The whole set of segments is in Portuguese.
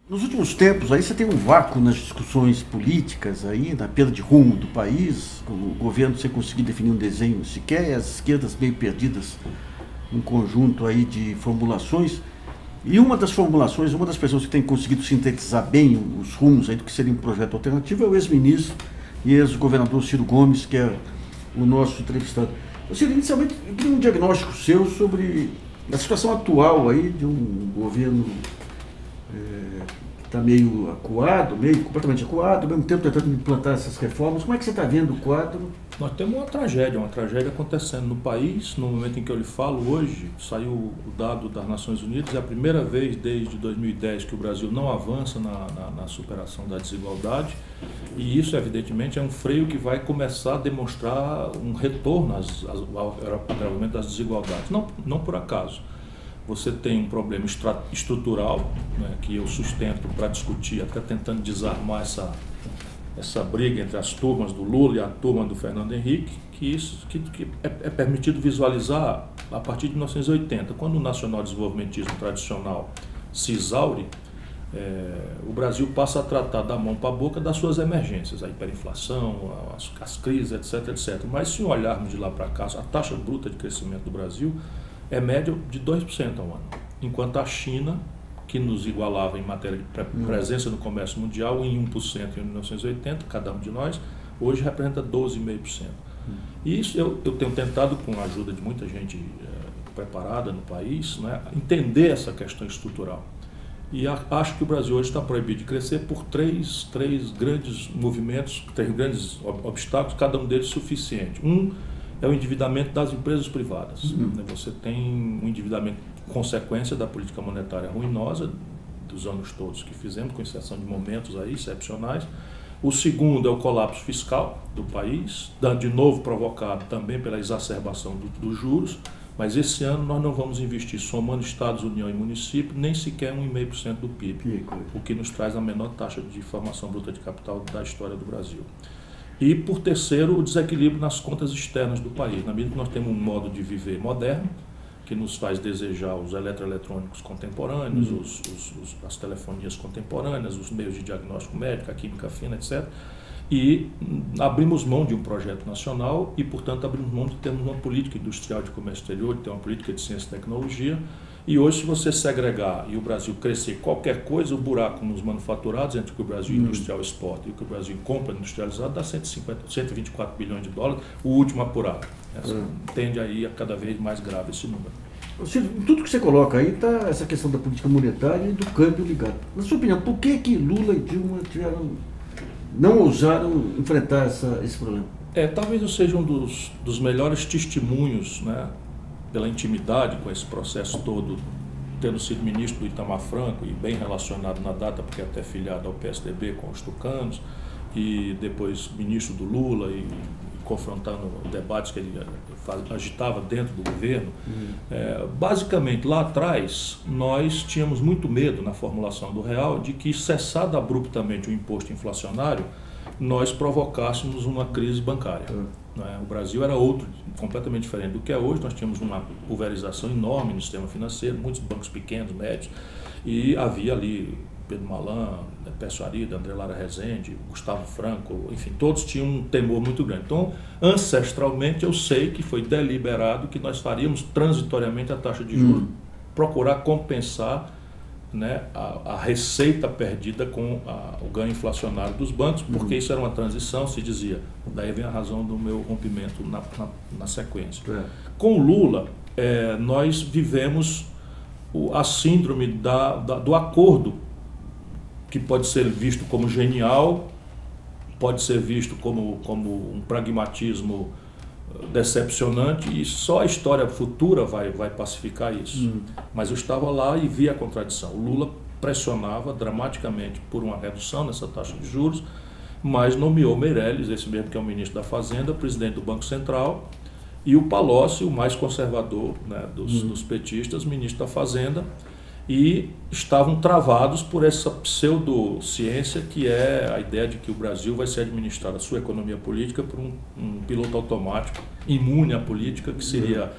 Nos últimos tempos, aí você tem um vácuo nas discussões políticas, aí, na perda de rumo do país, o governo sem conseguir definir um desenho sequer, e as esquerdas meio perdidas num conjunto aí de formulações. E uma das formulações, uma das pessoas que tem conseguido sintetizar bem os rumos aí do que seria um projeto alternativo é o ex-ministro e ex-governador Ciro Gomes, que é o nosso entrevistado. Ciro, inicialmente, eu queria um diagnóstico seu sobre a situação atual aí de um governo que está meio acuado, meio completamente acuado, ao mesmo tempo tentando implantar essas reformas. Como é que você está vendo o quadro? Nós temos uma tragédia acontecendo no país. No momento em que eu lhe falo, hoje, saiu o dado das Nações Unidas, é a primeira vez desde 2010 que o Brasil não avança na superação da desigualdade, e isso, evidentemente, é um freio que vai começar a demonstrar um retorno ao agravamento das desigualdades. Não por acaso. Você tem um problema estrutural, né, que eu sustento para discutir, até tentando desarmar essa briga entre as turmas do Lula e a turma do Fernando Henrique, que é permitido visualizar a partir de 1980, quando o nacional-desenvolvimentismo tradicional se exaure, o Brasil passa a tratar da mão para a boca das suas emergências, a hiperinflação, as crises, etc. Mas se olharmos de lá para cá, a taxa bruta de crescimento do Brasil é média de 2% ao ano, enquanto a China, que nos igualava em matéria de presença no comércio mundial em 1% em 1980, cada um de nós, hoje representa 12,5%. E isso eu tenho tentado, com a ajuda de muita gente preparada no país, né, entender essa questão estrutural. E acho que o Brasil hoje está proibido de crescer por três grandes movimentos, três grandes obstáculos, cada um deles suficiente. Um é o endividamento das empresas privadas. Você tem um endividamento consequência da política monetária ruinosa dos anos todos que fizemos, com exceção de momentos aí excepcionais. O segundo é o colapso fiscal do país, de novo provocado também pela exacerbação dos juros, mas esse ano nós não vamos investir, somando Estados, União e município, nem sequer 1,5% do PIB, o que nos traz a menor taxa de formação bruta de capital da história do Brasil. E, por terceiro, o desequilíbrio nas contas externas do país. Na medida que nós temos um modo de viver moderno, que nos faz desejar os eletroeletrônicos contemporâneos, as telefonias contemporâneas, os meios de diagnóstico médico, a química fina, etc. E abrimos mão de um projeto nacional e, portanto, abrimos mão de termos uma política industrial de comércio exterior, de ter uma política de ciência e tecnologia. E hoje, se você segregar e o Brasil crescer qualquer coisa, o buraco nos manufaturados entre o que o Brasil industrial exporta e o que o Brasil compra industrializado dá 124 bilhões de dólares, o último apurado. Tende aí a cada vez mais grave esse número. Tudo que você coloca aí está essa questão da política monetária e do câmbio ligado. Na sua opinião, por que Lula e Dilma não ousaram enfrentar esse problema? Talvez eu seja um dos melhores testemunhos, né, pela intimidade com esse processo todo, tendo sido ministro do Itamar Franco e bem relacionado na data, porque é até filiado ao PSDB com os tucanos, e depois ministro do Lula e confrontando debates que ele agitava dentro do governo. Basicamente, lá atrás, nós tínhamos muito medo na formulação do real de que, cessado abruptamente o imposto inflacionário, nós provocássemos uma crise bancária. O Brasil era outro, completamente diferente do que é hoje. Nós tínhamos uma pulverização enorme no sistema financeiro, muitos bancos pequenos, médios, e havia ali Pedro Malan, Pécio Arida, André Lara Rezende, Gustavo Franco, enfim, todos tinham um temor muito grande. Então, ancestralmente, eu sei que foi deliberado que nós faríamos transitoriamente a taxa de juros, procurar compensar, né, a receita perdida com o ganho inflacionário dos bancos, porque isso era uma transição, se dizia. Daí vem a razão do meu rompimento na sequência. Com o Lula, nós vivemos a síndrome do acordo, que pode ser visto como genial, pode ser visto como um pragmatismo decepcionante, e só a história futura vai pacificar isso. Mas eu estava lá e vi a contradição. O Lula pressionava dramaticamente por uma redução nessa taxa de juros, mas nomeou Meirelles, esse mesmo que é o ministro da Fazenda, presidente do Banco Central, e o Palocci, o mais conservador, né, dos petistas, ministro da Fazenda, e estavam travados por essa pseudociência que é a ideia de que o Brasil vai ser administrado, a sua economia política, por um piloto automático imune à política, que seria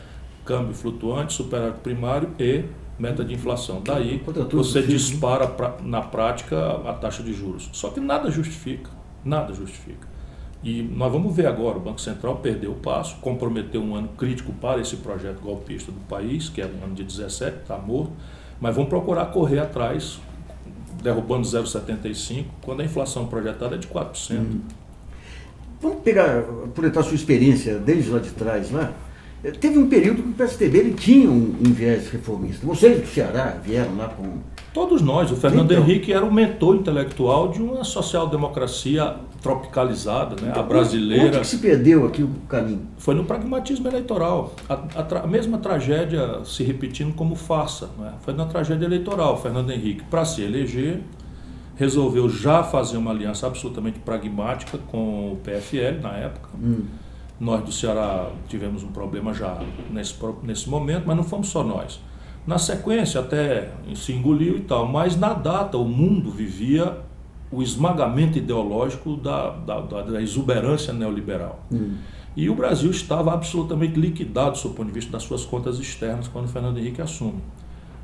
câmbio flutuante, superávit primário e meta de inflação. Daí você dispara na prática a taxa de juros. Só que nada justifica, nada justifica. E nós vamos ver agora, o Banco Central perdeu o passo, comprometeu um ano crítico para esse projeto golpista do país, que é o ano de 17, está morto, mas vamos procurar correr atrás, derrubando 0,75, quando a inflação projetada é de 4%. Vamos pegar, aproveitar a sua experiência desde lá de trás, né? Teve um período que o PSDB ele tinha um viés reformista. Vocês do Ceará vieram lá com... Todos nós. O Fernando Henrique era o mentor intelectual de uma social-democracia tropicalizada, né? A brasileira. Onde que se perdeu aqui o caminho? Foi no pragmatismo eleitoral. A mesma tragédia se repetindo como farsa, né? Foi na tragédia eleitoral. O Fernando Henrique, para se eleger, resolveu já fazer uma aliança absolutamente pragmática com o PFL na época. Nós do Ceará tivemos um problema já nesse momento, mas não fomos só nós. Na sequência até se engoliu e tal, mas na data o mundo vivia o esmagamento ideológico da exuberância neoliberal. E o Brasil estava absolutamente liquidado, do seu ponto de vista das suas contas externas, quando o Fernando Henrique assume.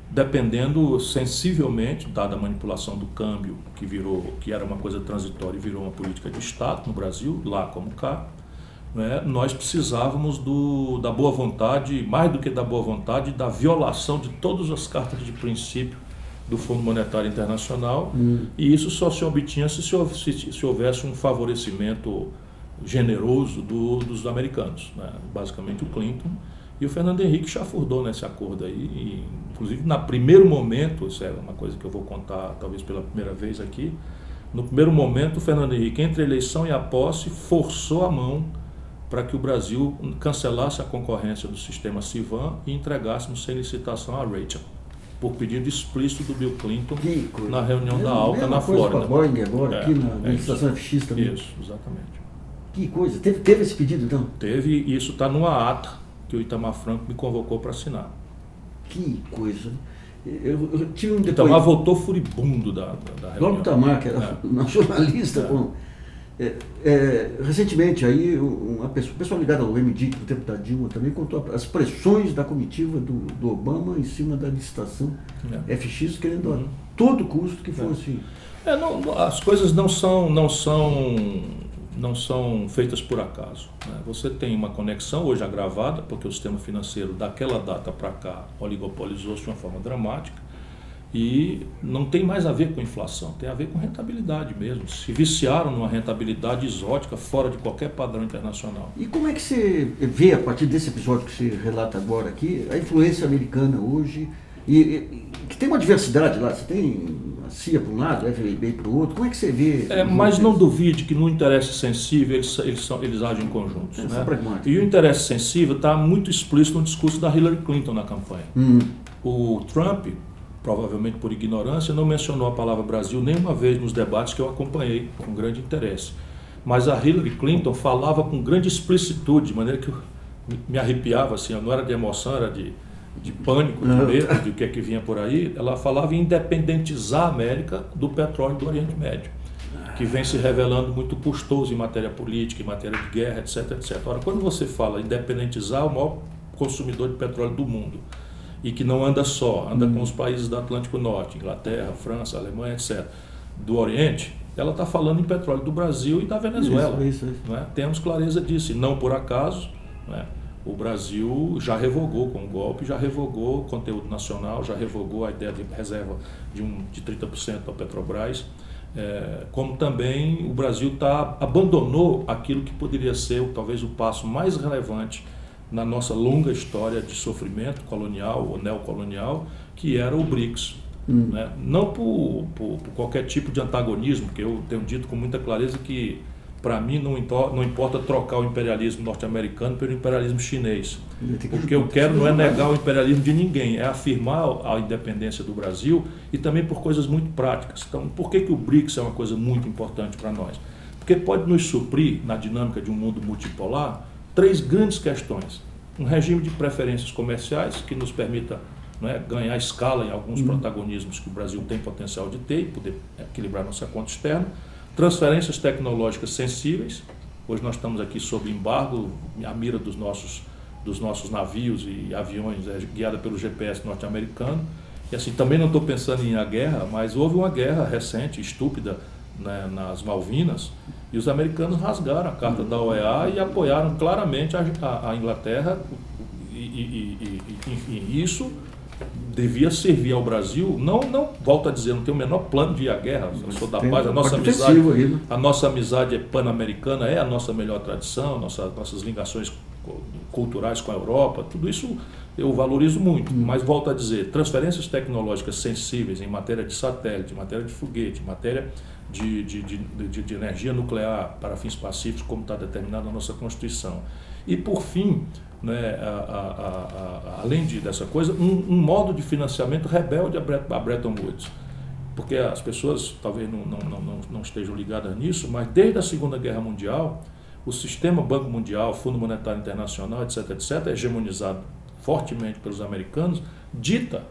Dependendo sensivelmente, dada a manipulação do câmbio, que era uma coisa transitória e virou uma política de Estado no Brasil, lá como cá, né, nós precisávamos da boa vontade, mais do que da boa vontade, da violação de todas as cartas de princípio do Fundo Monetário Internacional, e isso só se obtinha se houvesse um favorecimento generoso dos americanos, né, basicamente o Clinton. E o Fernando Henrique chafurdou nesse acordo aí, e, inclusive no primeiro momento, isso é uma coisa que eu vou contar talvez pela primeira vez aqui, no primeiro momento o Fernando Henrique, entre a eleição e a posse, forçou a mão para que o Brasil cancelasse a concorrência do sistema CIVAN e entregássemos sem licitação a Rachel, por pedido explícito do Bill Clinton na reunião da ALCA na Flórida. Boeing agora, aqui na licitação FX também. Isso, exatamente. Que coisa, teve esse pedido então? Teve, e isso está numa ata que o Itamar Franco me convocou para assinar. Que coisa. Eu tive um depoimento. Itamar voltou furibundo da reunião. Logo Itamar, que era nacionalista. Recentemente, aí, uma pessoa ligada ao MDIC, do tempo da Dilma, também contou as pressões da comitiva do Obama em cima da licitação FX, querendo a todo custo que fosse... As coisas não são feitas por acaso, né? Você tem uma conexão hoje agravada, porque o sistema financeiro daquela data para cá oligopolizou-se de uma forma dramática e não tem mais a ver com inflação, tem a ver com rentabilidade mesmo. Se viciaram numa rentabilidade exótica fora de qualquer padrão internacional. E como é que você vê, a partir desse episódio que você relata agora aqui, a influência americana hoje, e que tem uma diversidade lá, você tem a CIA para um lado, a FMI para o outro, como é que você vê? Mas não duvide que no interesse sensível eles agem conjuntos. Né? E o interesse sensível está muito explícito no discurso da Hillary Clinton na campanha. O Trump, provavelmente por ignorância, não mencionou a palavra Brasil nenhuma vez nos debates que eu acompanhei com grande interesse. Mas a Hillary Clinton falava com grande explicitude, de maneira que eu me arrepiava, assim, não era de emoção, era de pânico, de medo, de o que é que vinha por aí. Ela falava em independentizar a América do petróleo do Oriente Médio, que vem se revelando muito custoso em matéria política, em matéria de guerra, etc, etc. Ora, quando você fala independentizar o maior consumidor de petróleo do mundo, e que não anda só, anda com os países do Atlântico Norte, Inglaterra, França, Alemanha, etc., do Oriente, ela está falando em petróleo do Brasil e da Venezuela. Isso. Né? Temos clareza disso, e não por acaso, né? O Brasil já revogou com o golpe, já revogou o conteúdo nacional, já revogou a ideia de reserva de 30% da Petrobras, como também o Brasil abandonou aquilo que poderia ser talvez o passo mais relevante na nossa longa história de sofrimento colonial ou neocolonial, que era o BRICS. Né? Não por qualquer tipo de antagonismo, que eu tenho dito com muita clareza que, para mim, não importa trocar o imperialismo norte-americano pelo imperialismo chinês. O que eu quero não é negar o imperialismo de ninguém, é afirmar a independência do Brasil, e também por coisas muito práticas. Então, por que o BRICS é uma coisa muito importante para nós? Porque pode nos suprir, na dinâmica de um mundo multipolar, 3 grandes questões. Um regime de preferências comerciais que nos permita, né, ganhar escala em alguns protagonismos que o Brasil tem potencial de ter e poder equilibrar nossa conta externa. Transferências tecnológicas sensíveis. Hoje nós estamos aqui sob embargo, a mira dos nossos navios e aviões guiada pelo GPS norte-americano. E assim, também não estou pensando em a guerra, mas houve uma guerra recente, estúpida, né, nas Malvinas, e os americanos rasgaram a carta da OEA e apoiaram claramente a Inglaterra, enfim, isso devia servir ao Brasil, não volto a dizer, não tenho o menor plano de ir à guerra, eu sou da paz, a nossa amizade é pan-americana, é a nossa melhor tradição, nossas ligações culturais com a Europa, tudo isso eu valorizo muito, mas volto a dizer, transferências tecnológicas sensíveis em matéria de satélite, em matéria de foguete, em matéria de energia nuclear para fins pacíficos, como está determinado na nossa Constituição. E, por fim, né, além dessa coisa, um modo de financiamento rebelde a Bretton Woods. Porque as pessoas talvez não estejam ligadas nisso, mas desde a Segunda Guerra Mundial, o sistema Banco Mundial, Fundo Monetário Internacional, etc., hegemonizado fortemente pelos americanos, dita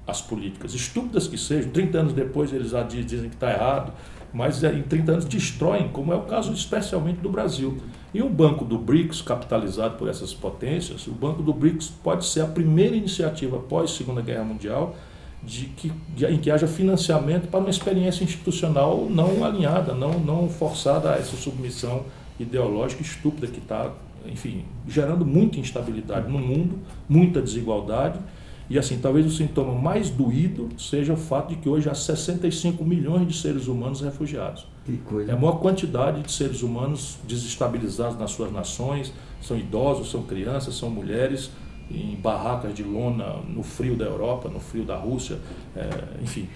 as políticas, estúpidas que sejam. 30 anos depois eles já dizem que está errado, mas em 30 anos destroem, como é o caso especialmente do Brasil. E o Banco do BRICS, capitalizado por essas potências, o Banco do BRICS pode ser a primeira iniciativa pós Segunda Guerra Mundial em que haja financiamento para uma experiência institucional não alinhada, não forçada a essa submissão ideológica estúpida que está, enfim, gerando muita instabilidade no mundo, muita desigualdade. E assim, talvez o sintoma mais doído seja o fato de que hoje há 65 milhões de seres humanos refugiados. Que coisa. É a maior quantidade de seres humanos desestabilizados nas suas nações, são idosos, são crianças, são mulheres, em barracas de lona, no frio da Europa, no frio da Rússia, enfim.